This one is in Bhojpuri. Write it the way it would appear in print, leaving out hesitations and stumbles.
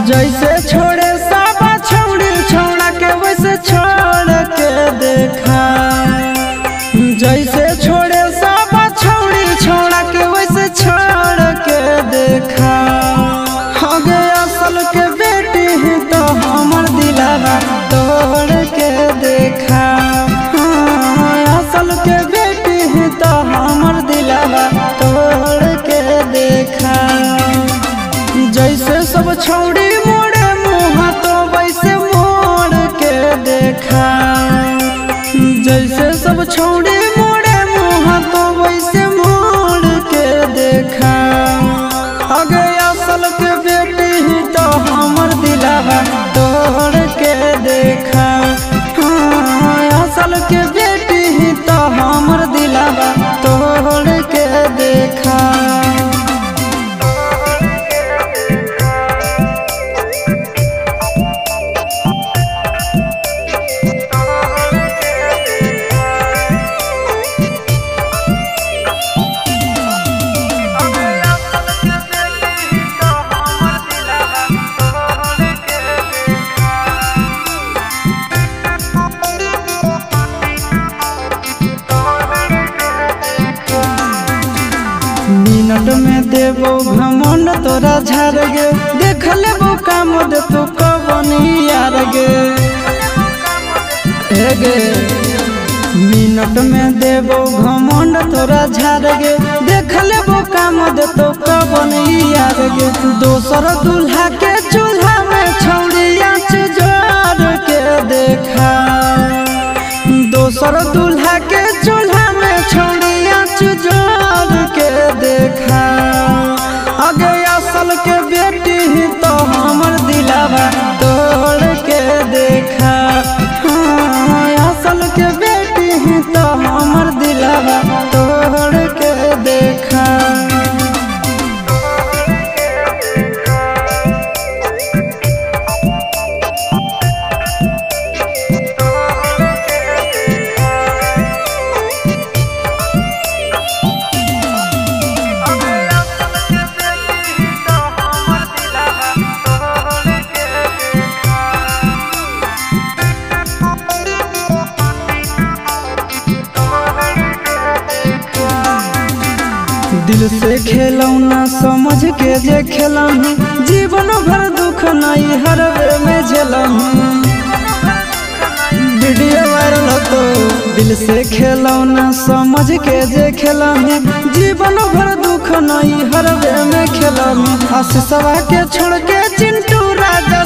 जैसे छोड़े साबा छौड़ी छौड़ा के वैसे छोड़ के देखा। जैसे छोड़े साबा छौड़ी छौड़ा के वैसे छोड़ के देखा। आगे असल के बेटी ही तो हमर दिलावा तोड़ के देखा। असल के बेटी ही तो हमर दिलावा तोड़ के देखा। जैसे सब छौड़ी मोड़े मुँह तो वैसे मोड़ के देखा। जैसे सब छौड़ी मोड़े मुँह तो वैसे मोड़ के देखा। आगे असल के बेटी ही तो हमर दिलावा तोड़ के देखा। असल के बेटी ही तो हमर दिलावा तोड़ के देखा। मिनट में देवो घमंड तोरा झाड़ गे। देख लेबो काम दे तू कबनी यार गे। मिनट में देवो घमंड तोरा झाड़ गे। देख लेबो काम दे तू कबनी यार गे। दोसर दूल्हा के चूल्हा में छौड़िया जोड़ के देखा। दोसर दूल्हा के चूल्हा में छौड़िया जोड़ के देखा। आगे असल के बेटी ही तो हमर दिलावा तोड़ के देखा। असल के बेटी ही तो हमर दिलावा तोड़ के देखा। दिल से खेलौना समझ के जे खेलही। जीवन भर दुख नहीं हर वे में झेलही। वीडियो वायरल तो दिल से खेलौना समझ के जे खेलही। जीवन भर दुख नहीं हर वे में खेलही। आशीषवा के छोड़ के चिंटू राजा